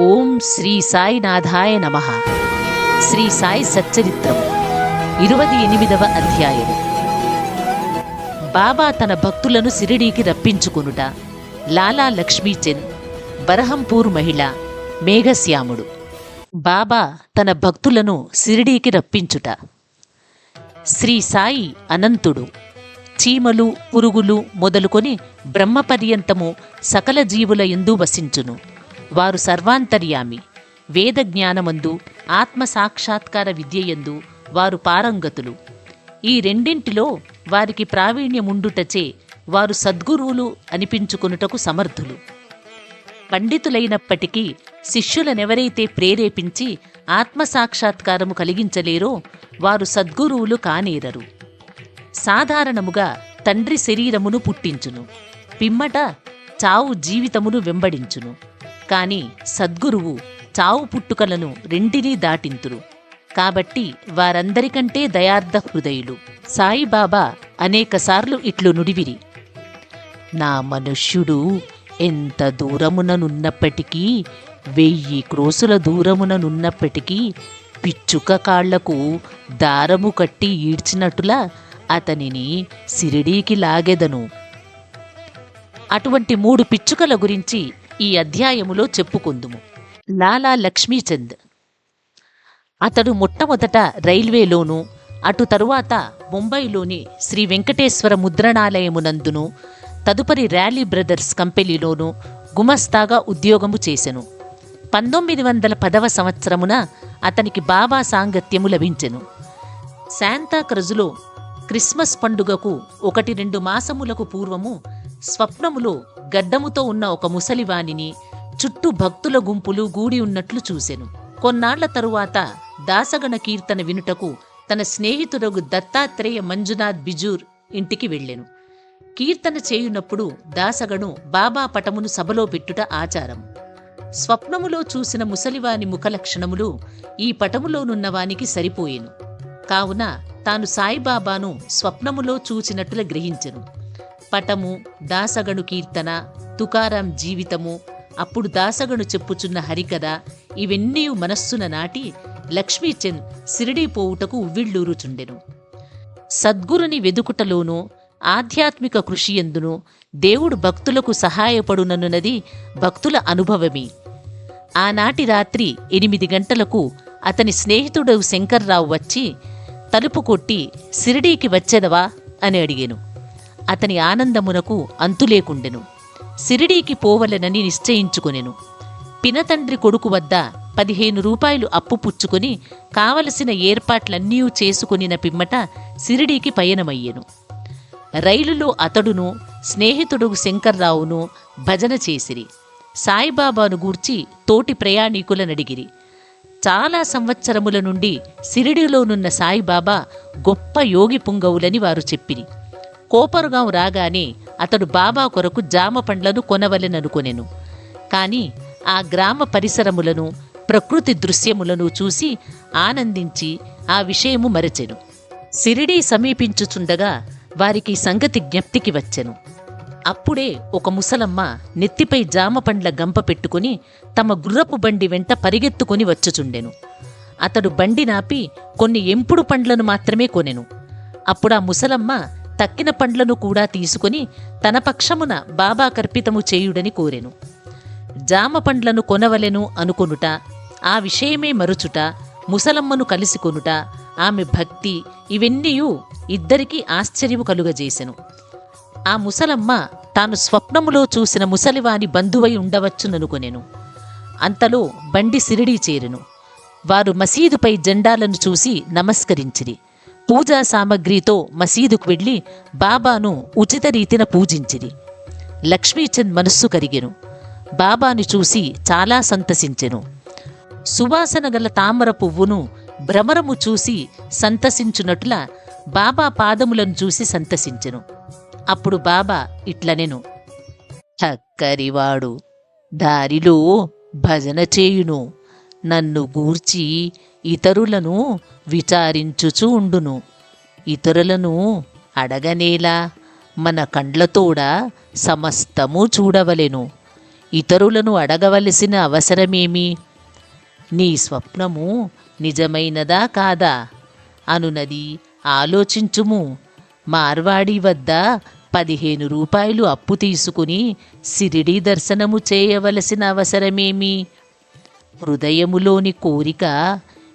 ఓం శ్రీ సాయినాథాయ నమః. శ్రీ సాయి సచ్చరిత్రము 28వ అధ్యాయము. బాబా తన భక్తులను సిరిడీకి రప్పించుకొనుట. లాలా లక్ష్మీచంద్, బరహంపూర్ మహిళ, మేఘశ్యాముడు. బాబా తన భక్తులను సిరిడీకి రప్పించుట. శ్రీ సాయి అనంతుడు. చీమలు, పురుగులు మొదలుకొని బ్రహ్మపర్యంతము సకల జీవుల యందు వసించును. వారు సర్వాంతర్యామి. వేద జ్ఞానమందు, ఆత్మ సాక్షాత్కార విద్యయందు వారు పారంగతులు. ఈ రెండింటిలో వారికి ప్రావీణ్యముండుటచే వారు సద్గురువులు అనిపించుకొనుటకు సమర్థులు. పండితులైనప్పటికీ శిష్యులనెవరైతే ప్రేరేపించి ఆత్మసాక్షాత్కారము కలిగించలేరో వారు సద్గురువులు కానేరరు. సాధారణముగా తండ్రి శరీరమును పుట్టించును, పిమ్మట చావు జీవితమును వెంబడించును. కాని సద్గురువు చావు పుట్టుకలను రెంటినీ దాటింతురు. కాబట్టి వారందరికంటే దయార్థ హృదయులు. సాయిబాబా అనేకసార్లు ఇట్లు నుడివిరి: నా మనుష్యుడు ఎంత దూరముననున్నప్పటికీ, 1000 క్రోసుల దూరముననున్నప్పటికీ పిచ్చుక కాళ్లకు దారము కట్టి ఈడ్చినట్టులా అతనిని సిరిడీకి లాగెదను. అటువంటి 3 పిచ్చుకల గురించి ఈ అధ్యాయములో చెప్పుకుందుము. లాలా లక్ష్మీచంద్. అతడు మొట్టమొదట రైల్వేలోనూ, అటు తరువాత ముంబైలోని శ్రీ వెంకటేశ్వర ముద్రణాలయమునందును, తదుపరి ర్యాలీ బ్రదర్స్ కంపెనీలోనూ గుమస్తాగా ఉద్యోగము చేసెను. 1910వ సంవత్సరమున అతనికి బాబా సాంగత్యము లభించెను. శాంతాక్రజులో క్రిస్మస్ పండుగకు 1-2 మాసములకు పూర్వము స్వప్నములో గడ్డముతో ఉన్న ఒక ముసలివానిని, చుట్టూ భక్తుల గుంపులు గూడి ఉన్నట్లు చూసెను. కొన్నాళ్ల తరువాత దాసగణ కీర్తన వినుటకు తన స్నేహితుడు దత్తాత్రేయ మంజునాథ్ బిజూర్ ఇంటికి వెళ్ళెను. కీర్తన చేయునప్పుడు దాసగను బాబా పటమును సభలో పెట్టుట ఆచారం. స్వప్నములో చూసిన ముసలివాని ముఖలక్షణములు ఈ పటములోనున్నవానికి సరిపోయెను. కావున తాను సాయిబాబాను స్వప్నములో చూచినట్టుల గ్రహించెను. పటము, దాసగను కీర్తన, తుకారాం జీవితము, అప్పుడు దాసగను చెప్పుచున్న హరికథ ఇవన్నీ మనస్సున నాటి లక్ష్మీచంద్ సిరిడీ పోవుటకు ఉవ్విళ్ళూరుచుండెను. సద్గురుని వెదుకుటలోనూ ఆధ్యాత్మిక కృషియందును దేవుడు భక్తులకు సహాయపడుననున్నది భక్తుల అనుభవమే. ఆనాటి రాత్రి 8 గంటలకు అతని స్నేహితుడు శంకర్రావు వచ్చి తలుపు కొట్టి, సిరిడీకి వచ్చెదవా అని అడిగెను. అతని ఆనందమునకు అంతులేకుండెను. సిరిడీకి పోవలెనని నిశ్చయించుకొనెను. పినతండ్రి కొడుకు వద్ద 15 రూపాయలు అప్పు పుచ్చుకొని కావలసిన ఏర్పాట్లన్నీ చేసుకొనిన పిమ్మట సిరిడీకి పయనమయ్యెను. రైలులో అతడును స్నేహితుడు శంకర్రావును భజన చేసిరి. సాయిబాబాను గూర్చి తోటి ప్రయాణికులనడిగిరి. చాలా సంవత్సరముల నుండి సిరిడిలోనున్న సాయిబాబా గొప్ప యోగి పుంగవులని వారు చెప్పిరి. కోపరుగాం రాగానే అతడు బాబా కొరకు జామ పండ్లను కొనవలెననుకొనెను. కాని ఆ గ్రామ పరిసరములను, ప్రకృతి దృశ్యములను చూసి ఆనందించి ఆ విషయము మరచెను. సిరిడీ సమీపించుచుండగా వారికి సంగతి జ్ఞప్తికి వచ్చెను. అప్పుడే ఒక ముసలమ్మ నెత్తిపై జామ పండ్ల గంప పెట్టుకుని తమ గుర్రపు బండి వెంట పరిగెత్తుకుని వచ్చుచుండెను. అతడు బండి నాపి కొన్ని ఎంపుడు పండ్లను మాత్రమే కొనెను. అప్పుడా ముసలమ్మ తక్కిన పండ్లను కూడా తీసుకుని తన పక్షమున బాబా కర్పితము చేయుడని కోరెను. జామ పండ్లను కొనవలెను అనుకొనుట, ఆ విషయమే మరుచుట, ముసలమ్మను కలిసి కొనుట, ఆమె భక్తి ఇవన్నీయూ ఇద్దరికీ ఆశ్చర్యము కలుగజేసెను. ఆ ముసలమ్మ తాను స్వప్నములో చూసిన ముసలివాని బంధువై ఉండవచ్చుననుకొనెను. అంతలో బండి సిరిడీ చేరెను. వారు మసీదుపై జెండాలను చూసి నమస్కరించిరి. పూజా సామగ్రితో మసీదుకు వెళ్ళి బాబాను ఉచిత రీతిన పూజించిరి. లక్ష్మీచంద్ మనస్సు కరిగెను. బాబాను చూసి చాలా సంతసించెను. సువాసన గల తామర పువ్వును భ్రమరము చూసి సంతసించునట్ల బాబా పాదములను చూసి సంతసించెను. అప్పుడు బాబా ఇట్లనెను: చక్కరివాడు దారిలో భజన చేయును, నన్ను గూర్చి ఇతరులను విచారించుచూ ఉండును. ఇతరులను అడగనేలా, మన కండ్లతోడ సమస్తము చూడవలెను. ఇతరులను అడగవలసిన అవసరమేమి? నీ స్వప్నము నిజమైనదా కాదా అనునది ఆలోచించుము. మార్వాడి వద్ద 15 రూపాయలు అప్పు తీసుకుని సిరిడి దర్శనము చేయవలసిన అవసరమేమి? హృదయములోని కోరిక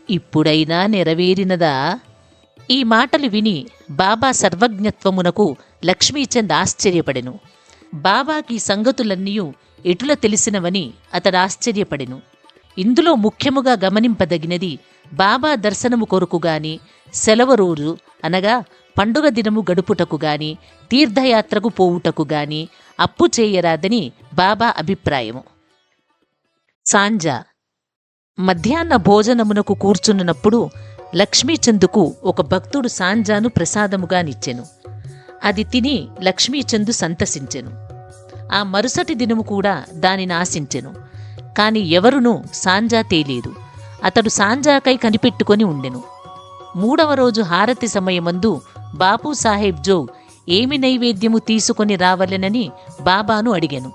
ఇప్పుడైనా నెరవేరినదా? ఈ మాటలు విని బాబా సర్వజ్ఞత్వమునకు లక్ష్మీచంద్ ఆశ్చర్యపడెను. బాబాకి సంగతులన్నీ ఎటుల తెలిసినవని అతడు ఆశ్చర్యపడెను. ఇందులో ముఖ్యముగా గమనింపదగినది, బాబా దర్శనము కొరకు గాని, సెలవు రోజు అనగా పండుగ దినము గడుపుటకు గాని, తీర్థయాత్రకు పోవుటకు గాని అప్పు చేయరాదని బాబా అభిప్రాయము. సాంజా. మధ్యాహ్న భోజనమునకు కూర్చున్నప్పుడు లక్ష్మీచందుకు ఒక భక్తుడు సాంజాను ప్రసాదముగా నిచ్చెను. అది తిని లక్ష్మీచందు సంతసించెను. ఆ మరుసటి దినము కూడా దానిని ఆశించెను. కాని ఎవరునూ సాంజా తేలేదు. అతడు సాంజాకై కనిపెట్టుకొని ఉండెను. 3వ రోజు హారతి సమయమందు బాపూసాహెబ్ జోగ్ ఏమి నైవేద్యము తీసుకొని రావలెనని బాబాను అడిగెను.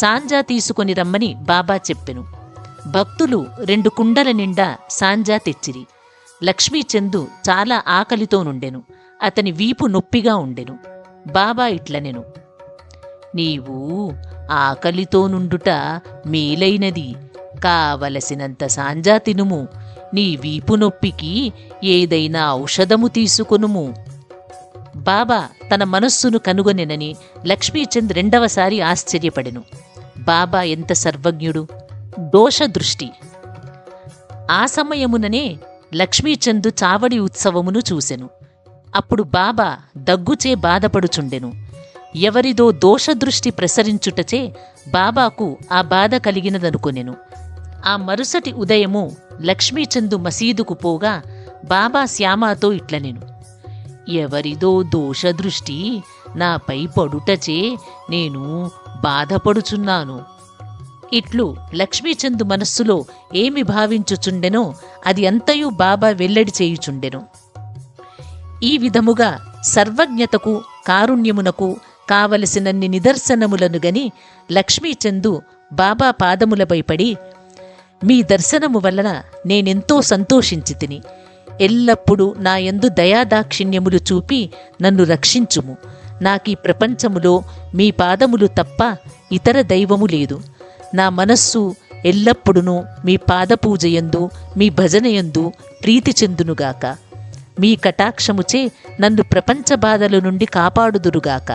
సాంజా తీసుకొని రమ్మని బాబా చెప్పెను. భక్తులు 2 కుండల నిండా సాంజా తెచ్చిరి. లక్ష్మీచందు చాలా ఆకలితో నుండెను. అతని వీపు నొప్పిగా ఉండెను. బాబా ఇట్లనెను, నీవు ఆకలితో నుండుట మేలైనది. కావలసినంత సాంజా తినుము. నీ వీపు నొప్పికి ఏదైనా ఔషధము తీసుకొనుము. బాబా తన మనస్సును కనుగొనెనని లక్ష్మీచంద్ 2వసారి ఆశ్చర్యపడెను. బాబా ఎంత సర్వజ్ఞుడు! దోషదృష్టి. ఆ సమయముననే లక్ష్మీచంద్ చావడి ఉత్సవమును చూసెను. అప్పుడు బాబా దగ్గుచే బాధపడుచుండెను. ఎవరిదో దోషదృష్టి ప్రసరించుటచే బాబాకు ఆ బాధ కలిగినదనుకొనెను. ఆ మరుసటి ఉదయము లక్ష్మీచందు మసీదుకు పోగా బాబా శ్యామాతో ఇట్లనెను, ఎవరిదో దోషదృష్టి నాపై పడుటచే నేను బాధపడుచున్నాను. ఇట్లు లక్ష్మీచందు మనస్సులో ఏమి భావించుచుండెనో అది అంతయు బాబా వెల్లడి చేయుచుండెను. ఈ విధముగా సర్వజ్ఞతకు కారుణ్యమునకు కావలసినన్ని నిదర్శనములను గని లక్ష్మీచందు బాబా పాదములపై పడి, మీ దర్శనము వలన నేనెంతో సంతోషించి తిని. ఎల్లప్పుడూ నా యందు దయాదాక్షిణ్యములు చూపి నన్ను రక్షించుము. నాకీ ప్రపంచములో మీ పాదములు తప్ప ఇతర దైవము లేదు. నా మనస్సు ఎల్లప్పుడూ మీ పాదపూజయందు మీ భజనయందు ప్రీతి చెందునుగాక. మీ కటాక్షముచే నన్ను ప్రపంచ బాధల నుండి కాపాడుదురుగాక.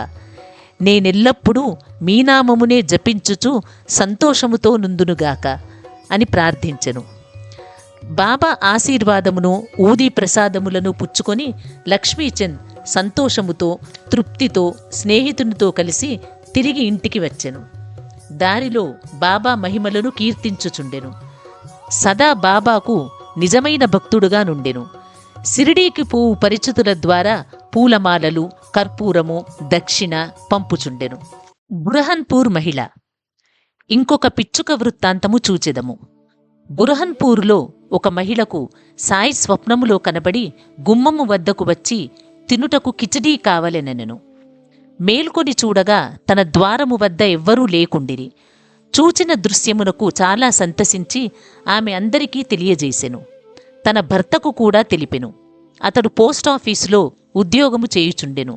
నేనెల్లప్పుడూ మీ నామమునే జపించుచు సంతోషముతో నుందునుగాక అని ప్రార్థించెను. బాబా ఆశీర్వాదమును ఊదీ ప్రసాదములను పుచ్చుకొని లక్ష్మీచంద్ సంతోషముతో తృప్తితో స్నేహితునితో కలిసి తిరిగి ఇంటికి వచ్చెను. దారిలో బాబా మహిమలను కీర్తించుచుండెను. సదా బాబాకు నిజమైన భక్తుడుగా నుండెను. సిరిడీకి పోవు పరిచితుల ద్వారా పూలమాలలు, కర్పూరము, దక్షిణ పంపుచుండెను. బురహన్పూర్ మహిళ. ఇంకొక పిచ్చుక వృత్తాంతము చూచెదము. బురహన్పూర్లో ఒక మహిళకు సాయి స్వప్నములో కనబడి గుమ్మము వద్దకు వచ్చి తినుటకు కిచడీ కావలెనెను. మేల్కొని చూడగా తన ద్వారము వద్ద ఎవ్వరూ లేకుండిరి. చూచిన దృశ్యమునకు చాలా సంతసించి ఆమె అందరికీ తెలియజేసెను. తన భర్తకు కూడా తెలిపెను. అతడు పోస్టాఫీసులో ఉద్యోగము చేయుచుండెను.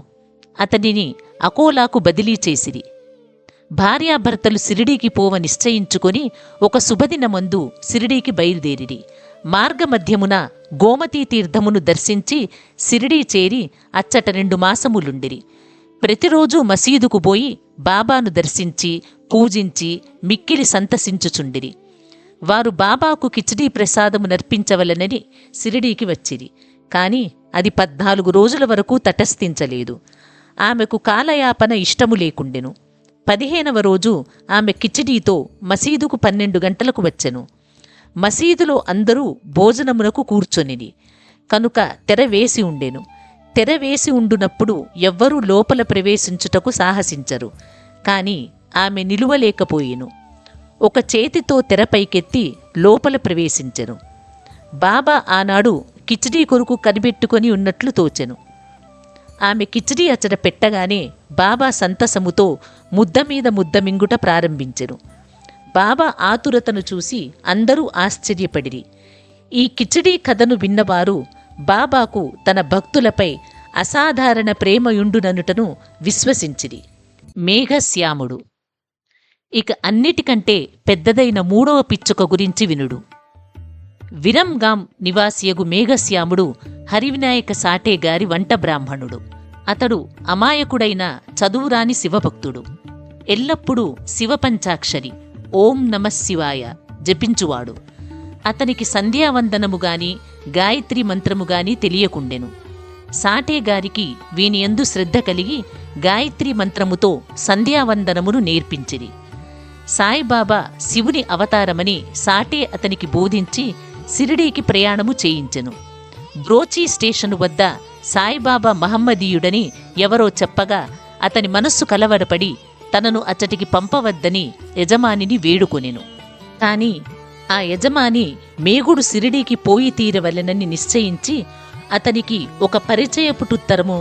అతనిని అకోలాకు బదిలీ చేసిరి. భార్యాభర్తలు సిరిడీకి పోవ నిశ్చయించుకొని ఒక శుభదినమందు సిరిడీకి బయలుదేరిరి. మార్గమధ్యమున గోమతీ తీర్థమును దర్శించి సిరిడీ చేరి అచ్చట 2 మాసములుండిరి. ప్రతిరోజూ మసీదుకు పోయి బాబాను దర్శించి పూజించి మిక్కిలి సంతసించుచుండిరి. వారు బాబాకు కిచడీ ప్రసాదము నర్పించవలనని సిరిడీకి వచ్చిరి. కాని అది 14 రోజుల వరకు తటస్థించలేదు. ఆమెకు కాలయాపన ఇష్టము లేకుండెను. 15వ రోజు ఆమె కిచడీతో మసీదుకు 12 గంటలకు వచ్చెను. మసీదులో అందరూ భోజనమునకు కూర్చొనిది కనుక తెర వేసి ఉండెను. తెర వేసి ఉండునప్పుడు ఎవ్వరూ లోపల ప్రవేశించుటకు సాహసించరు. కాని ఆమె నిలువలేకపోయెను. ఒక చేతితో తెరపైకెత్తి లోపల ప్రవేశించెను. బాబా ఆనాడు కిచడీ కొరకు కనిపెట్టుకొని ఉన్నట్లు తోచెను. ఆమె కిచడీ అచ్చట పెట్టగానే బాబా సంతసముతో ముద్ద మీద ముద్ద మింగుట ప్రారంభించెను. బాబా ఆతురతను చూసి అందరూ ఆశ్చర్యపడిరి. ఈ కిచిడీ కథను విన్నవారు బాబాకు తన భక్తులపై అసాధారణ ప్రేమయుండుననుటను విశ్వసించిరి. మేఘశ్యాముడు. ఇక అన్నిటికంటే పెద్దదైన 3వ పిచ్చుక గురించి వినుడు. విరంగాం నివాసియగు మేఘశ్యాముడు హరివినాయక సాటే గారి వంట బ్రాహ్మణుడు. అతడు అమాయకుడైన చదువురాని శివభక్తుడు. ఎల్లప్పుడూ శివపంచాక్షరి ఓం నమఃశివాయ జపించువాడు. అతనికి సంధ్యావందనము గాని గాయత్రి మంత్రము గాని తెలియకుండెను. సాటే గారికి వీనియందు శ్రద్ధ కలిగి గాయత్రి మంత్రముతో సంధ్యావందనమును నేర్పించిరి. సాయిబాబా శివుని అవతారమని సాటే అతనికి బోధించి సిరిడీకి ప్రయాణము చేయించెను. బ్రోచీ స్టేషను వద్ద సాయిబాబా మహమ్మదీయుడని ఎవరో చెప్పగా అతని మనస్సు కలవరపడి తనను అచ్చటికి పంపవద్దని యజమానిని వేడుకొనెను. కాని ఆ యజమాని మేగుడు సిరిడీకి పోయి తీరవలెనని నిశ్చయించి అతనికి ఒక పరిచయపుటుత్తరము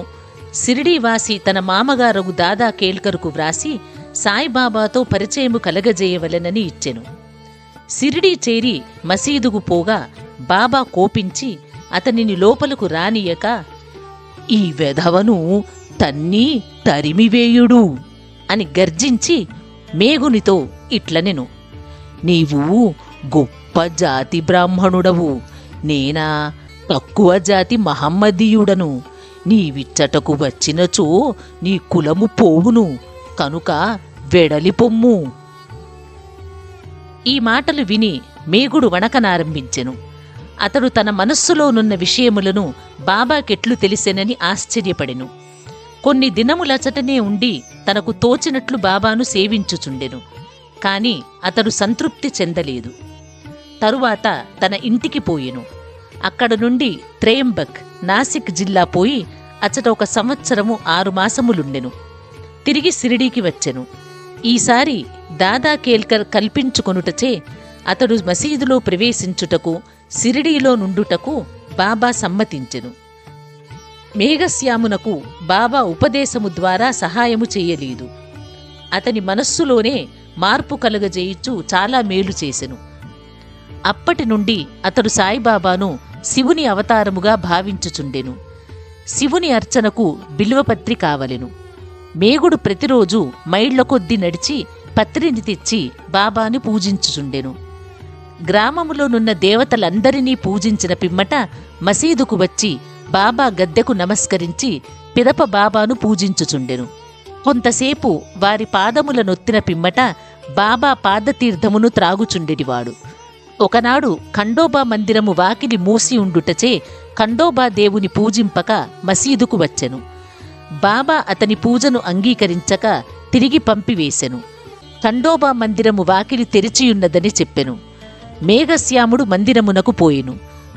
సిరిడీవాసి తన మామగారగు దాదా కేల్కరుకు వ్రాసి సాయిబాబాతో పరిచయము కలగజేయవలెనని ఇచ్చెను. సిరిడీ చేరి మసీదుకు పోగా బాబా కోపించి అతనిని లోపలకు రానియక, "ఈ వెధవను తన్ని తరిమివేయుడు" అని గర్జించి మేగునితో ఇట్లనెను, "నీవు గొప్ప జాతి బ్రాహ్మణుడవు, నేనా తక్కువ జాతి మహమ్మదీయుడను. నీవిచ్చటకు వచ్చినచో నీ కులము పోవును, కనుక వెడలిపొమ్ము." ఈ మాటలు విని మేగుడు వణకనారంభించెను. అతడు తన మనస్సులోనున్న విషయములను బాబాకెట్లు తెలిసెనని ఆశ్చర్యపడెను. కొన్ని దినములచటనే ఉండి తనకు తోచినట్లు బాబాను సేవించుచుండెను. కాని అతడు సంతృప్తి చెందలేదు. తరువాత తన ఇంటికి పోయెను. అక్కడ నుండి త్రయంబక్ నాసిక్ జిల్లా పోయి అచ్చట 1 సంవత్సరము 6 మాసములుండెను. తిరిగి సిరిడీకి వచ్చెను. ఈసారి దాదా కేల్కర్ కల్పించుకొనుటచే అతడు మసీదులో ప్రవేశించుటకు సిరిడీలో నుండుటకు బాబా సమ్మతించెను. మేఘశ్యామునకు బాబా ఉపదేశము ద్వారా సహాయము చేయలేదు. అతని మనస్సులోనే మార్పు కలుగజేయుచు చాలా మేలు చేసెను. అప్పటి నుండి అతడు సాయిబాబాను శివుని అవతారముగా భావించుచుండెను. శివుని అర్చనకు బిల్వపత్రి కావలెను. మేగుడు ప్రతిరోజు మైళ్ల కొద్దీ నడిచి పత్రిని తెచ్చి బాబాను పూజించుచుండెను. గ్రామములోనున్న దేవతలందరినీ పూజించిన పిమ్మట మసీదుకు వచ్చి బాబా గద్దెకు నమస్కరించి పిదప బాబాను పూజించుచుండెను. కొంతసేపు వారి పాదముల నొత్తిన పిమ్మట బాబా పాదతీర్థమును త్రాగుచుండెడివాడు. ఒకనాడు ఖండోబా మందిరము వాకిలి మూసి ఉండుటచే ఖండోబా దేవుని పూజింపక మసీదుకు వచ్చెను. బాబా అతని పూజను అంగీకరించక తిరిగి పంపివేశెను. ఖండోబా మందిరము వాకిలి తెరిచియున్నదని చెప్పెను. మేఘశ్యాముడు మందిరమునకు పోయెను.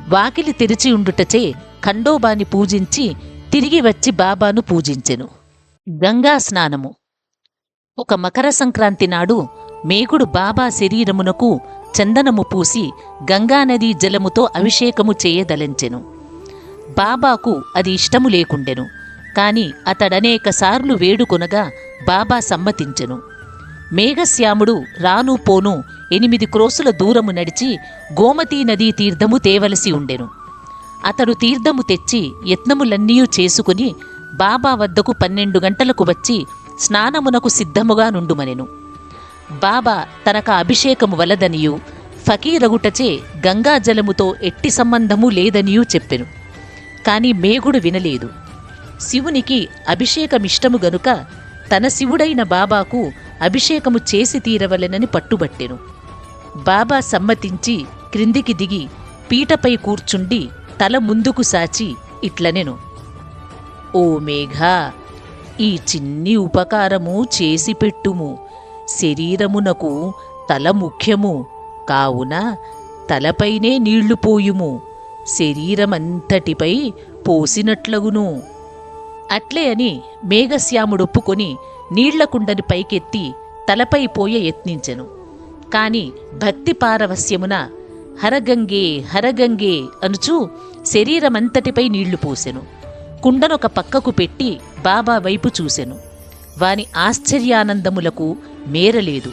వాకిలి తెరిచియుండుటచే ఖండోబాని పూజించి తిరిగి వచ్చి బాబాను పూజించెను. గంగా స్నానము. ఒక మకర సంక్రాంతి నాడు మేగుడు బాబా శరీరమునకు చందనము పూసి గంగానదీ జలముతో అభిషేకము చేయదలంచెను. బాబాకు అది ఇష్టము లేకుండెను. కాని అతడనేకసార్లు వేడుకొనగా బాబా సమ్మతించెను. మేఘశ్యాముడు రాను పోను 8 క్రోసుల దూరము నడిచి గోమతీ నదీ తీర్థము తేవలసి ఉండెను. అతడు తీర్థము తెచ్చి యత్నములన్నీయూ చేసుకుని బాబా వద్దకు 12 గంటలకు వచ్చి స్నానమునకు సిద్ధముగా నుండుమనెను. బాబా తనక అభిషేకము వలదనియూ ఫకీరగుటచే గంగాజలముతో ఎట్టి సంబంధము లేదనియూ చెప్పెను. కాని మేగుడు వినలేదు. శివునికి అభిషేకమిష్టము గనుక తన శివుడైన బాబాకు అభిషేకము చేసి తీరవలెనని పట్టుబట్టెను. బాబా సమ్మతించి క్రిందికి దిగి పీటపై కూర్చుండి తల ముందుకు సాచి ఇట్లనెను, "ఓ మేఘా, ఈ చిన్ని ఉపకారము చేసి పెట్టుము. శరీరమునకు తల ముఖ్యము కావున తలపైనే నీళ్లు పోయుము. శరీరమంతటిపై పోసినట్లగును." అట్లే అని మేఘశ్యాముడొప్పుకొని నీళ్లకుండని పైకెత్తి తలపై పోయ యత్నించెను. కాని భక్తి పారవస్యమున హరగంగే హరగంగే అనుచూ శరీరమంతటిపై నీళ్లు పోసెను. కుండనొక పక్కకు పెట్టి బాబా వైపు చూసెను. వాని ఆశ్చర్యానందములకు మేరలేదు.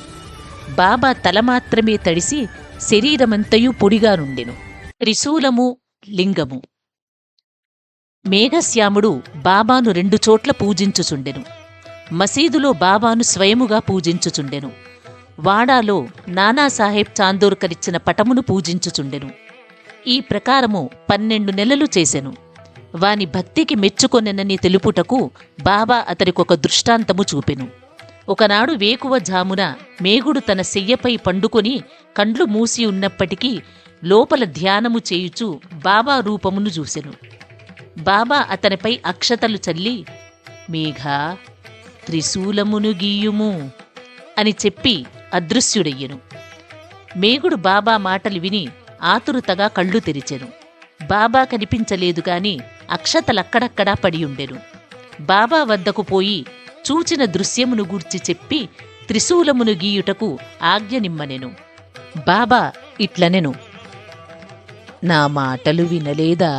బాబా తల మాత్రమే తడిసి శరీరమంతయు పొడిగా నుండెను. త్రిశూలము, లింగము. మేఘశ్యాముడు బాబాను 2 చోట్ల పూజించుచుండెను. మసీదులో బాబాను స్వయముగా పూజించుచుండెను. వాడాలో నానాసాహెబ్ చాందోర్కరిచ్చిన పటమును పూజించుచుండెను. ఈ ప్రకారము 12 నెలలు చేసెను. వాని భక్తికి మెచ్చుకొనెనని తెలుపుటకు బాబా అతనికొక దృష్టాంతము చూపెను. ఒకనాడు వేకువ జామున మేగుడు తన శయ్యపై పండుకొని కండ్లు మూసి ఉన్నప్పటికీ లోపల ధ్యానము చేయుచు బాబా రూపమును చూసెను. బాబా అతనిపై అక్షతలు చల్లి, మేఘా, త్రిశూలమును గీయుము అని చెప్పి అదృశ్యుడయ్యెను. మేగుడు బాబా మాటలు విని ఆతురుతగా కళ్ళు తెరిచెను. బాబా కనిపించలేదు గాని అక్షతలక్కడక్కడా పడియుండెను. బాబా వద్దకు పోయి చూచిన దృశ్యమును గూర్చి చెప్పి త్రిశూలమును గీయుటకు ఆజ్ఞనిమ్మనెను. బాబా ఇట్లనెను, నా మాటలు వినలేదా?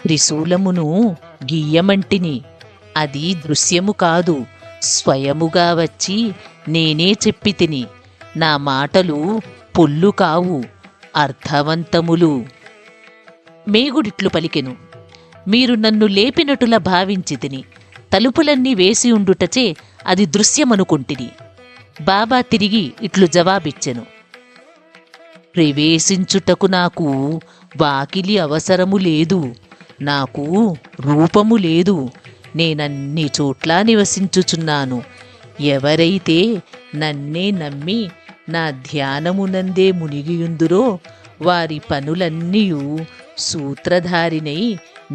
త్రిశూలమును గీయమంటిని. అది దృశ్యము కాదు, స్వయముగా వచ్చి నేనే చెప్పి తిని. నా మాటలు పొల్లు కావు, అర్థవంతములు. మేగుడిట్లు పలికెను, మీరు నన్ను లేపినటులా భావించి తిని. తలుపులన్నీ వేసి ఉండుటచే అది దృశ్యమనుకొంటిని. బాబా తిరిగి ఇట్లు జవాబిచ్చెను, ప్రవేశించుటకు నాకు వాకిలి అవసరము లేదు, నాకు రూపము లేదు, నేనన్ని చోట్ల నివసించుచున్నాను. ఎవరైతే నన్నే నమ్మి నా ధ్యానమునందే మునిగియుందురో వారి పనులన్నీయు సూత్రధారినై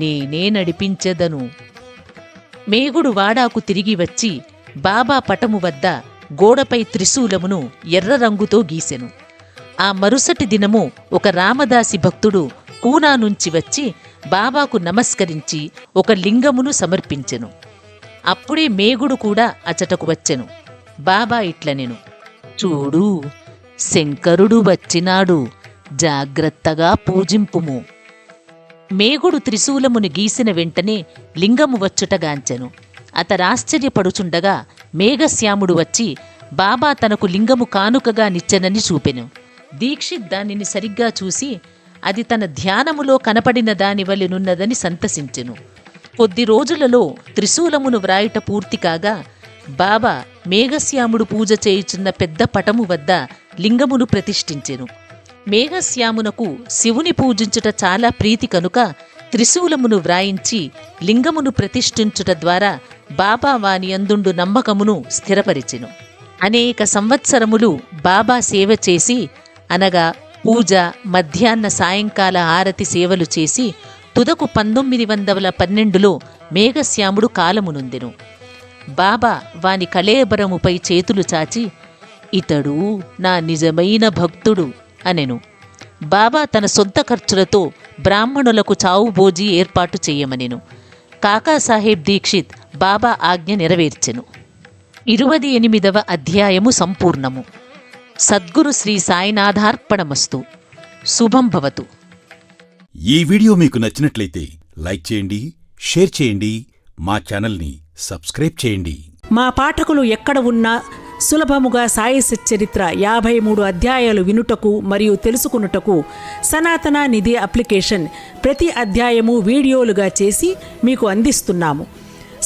నేనే నడిపించెదను. మేగుడు వాడాకు తిరిగి వచ్చి బాబా పటము వద్ద గోడపై త్రిశూలమును ఎర్ర రంగుతో గీసెను. ఆ మరుసటి దినము ఒక రామదాసి భక్తుడు పూనా నుంచి వచ్చి బాబాకు నమస్కరించి ఒక లింగమును సమర్పించెను. అప్పుడే మేగుడు కూడా అచటకు వచ్చెను. బాబా ఇట్లనెను, చూడు, శంకరుడు వచ్చినాడు, జాగ్రత్తగా పూజింపుము. మేగుడు త్రిశూలమును గీసిన వెంటనే లింగము వచ్చుటగాంచెను. అతరాశ్చర్యపడుచుండగా మేఘశ్యాముడు వచ్చి బాబా తనకు లింగము కానుకగా నిచ్చెనని చూపెను. దీక్షిత్ దానిని సరిగ్గా చూసి అది తన ధ్యానములో కనపడిన దాని వలెనున్నదని సంతసించెను. కొద్ది రోజులలో త్రిశూలమును వ్రాయుట పూర్తి కాగా బాబా మేఘశ్యాముడు పూజ చేయుచున్న పెద్ద పటము వద్ద లింగమును ప్రతిష్ఠించెను. మేఘశ్యామునకు శివుని పూజించుట చాలా ప్రీతి కనుక త్రిశూలమును వ్రాయించి లింగమును ప్రతిష్ఠించుట ద్వారా బాబా వాని అందుండు నమ్మకమును స్థిరపరిచెను. అనేక సంవత్సరములు బాబా సేవ చేసి, అనగా పూజ, మధ్యాహ్న సాయంకాల హారతి సేవలు చేసి తుదకు 1912లో మేఘశ్యాముడు కాలమునొందెను. బాబా వాని కళేబరముపై చేతులు చాచి, ఇతడు నా నిజమైన భక్తుడు అనెను. బాబా తన సొంత ఖర్చులతో బ్రాహ్మణులకు చావుబోజీ ఏర్పాటు చేయమనెను. కాకాసాహెబ్ దీక్షిత్ బాబా ఆజ్ఞ నెరవేర్చెను. 28వ అధ్యాయము సంపూర్ణము. సద్గురు శ్రీ సాయినాథార్పణమస్తు. శుభం భవతు. ఈ వీడియో మీకు నచ్చినట్లయితే లైక్ చేయండి, షేర్ చేయండి, మా ఛానల్ని సబ్స్క్రైబ్ చేయండి. మా పాఠకులు ఎక్కడ ఉన్నా సులభముగా సాయి సచ్చరిత్ర 53 అధ్యాయాలు వినుటకు మరియు తెలుసుకునుటకు సనాతన నిధి అప్లికేషన్ ప్రతి అధ్యాయము వీడియోలుగా చేసి మీకు అందిస్తున్నాము.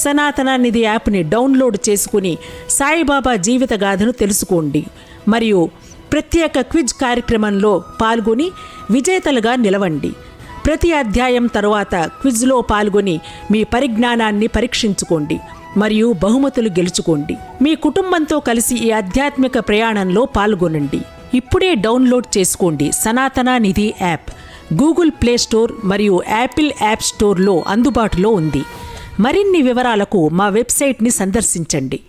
సనాతన నిధి యాప్ని డౌన్లోడ్ చేసుకుని సాయిబాబా జీవిత గాథను తెలుసుకోండి మరియు ప్రత్యేక క్విజ్ కార్యక్రమంలో పాల్గొని విజేతలుగా నిలవండి. ప్రతి అధ్యాయం తరువాత క్విజ్లో పాల్గొని మీ పరిజ్ఞానాన్ని పరీక్షించుకోండి మరియు బహుమతులు గెలుచుకోండి. మీ కుటుంబంతో కలిసి ఈ ఆధ్యాత్మిక ప్రయాణంలో పాల్గొనండి. ఇప్పుడే డౌన్లోడ్ చేసుకోండి. సనాతన నిధి యాప్ గూగుల్ ప్లే స్టోర్ మరియు యాపిల్ యాప్ స్టోర్లో అందుబాటులో ఉంది. మరిన్ని వివరాలకు మా వెబ్సైట్ని సందర్శించండి.